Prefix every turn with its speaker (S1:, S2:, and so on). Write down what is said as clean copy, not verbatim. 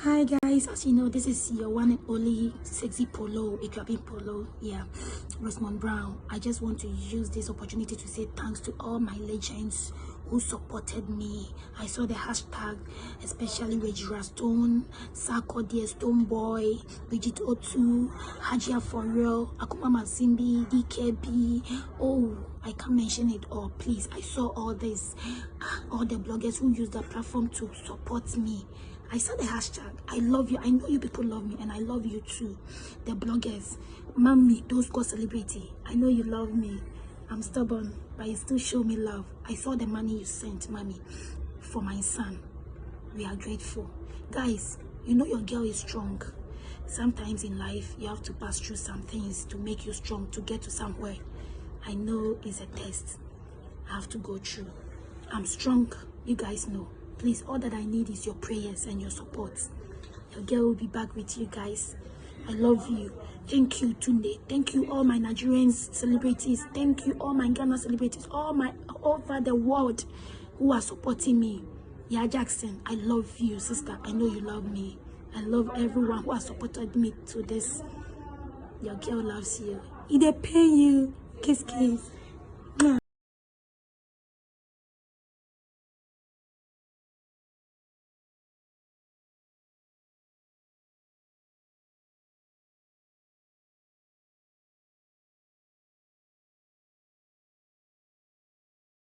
S1: Hi guys, as you know, this is your one and only sexy Poloo, Akuapem Poloo. Yeah, Rosamond Brown. I just want to use this opportunity to say thanks to all my legends who supported me. I saw the hashtag, especially Regina Stone, Sako Dear Stone Boy, Bridget Otu, Hajia For Real, Akuma Simbi, DKB. Oh, I can't mention it all. Please, I saw all this, all the bloggers who use the platform to support me. I saw the hashtag. I love you. I know you people love me, and I love you too. The bloggers, mommy, those go celebrity. I know you love me. I'm stubborn, but you still show me love. I saw the money you sent, mommy, for my son. We are grateful. Guys, you know your girl is strong. Sometimes in life, you have to pass through some things to make you strong, to get to somewhere. I know it's a test I have to go through. I'm strong. You guys know. Please, all that I need is your prayers and your support. Your girl will be back with you guys. I love you. Thank you, Tunde. Thank you, all my Nigerian celebrities. Thank you, all my Ghana celebrities, all over the world who are supporting me. Yeah, Jackson, I love you, sister. I know you love me. I love everyone who has supported me to this. Your girl loves you. It dey pay you. Kiss, kiss.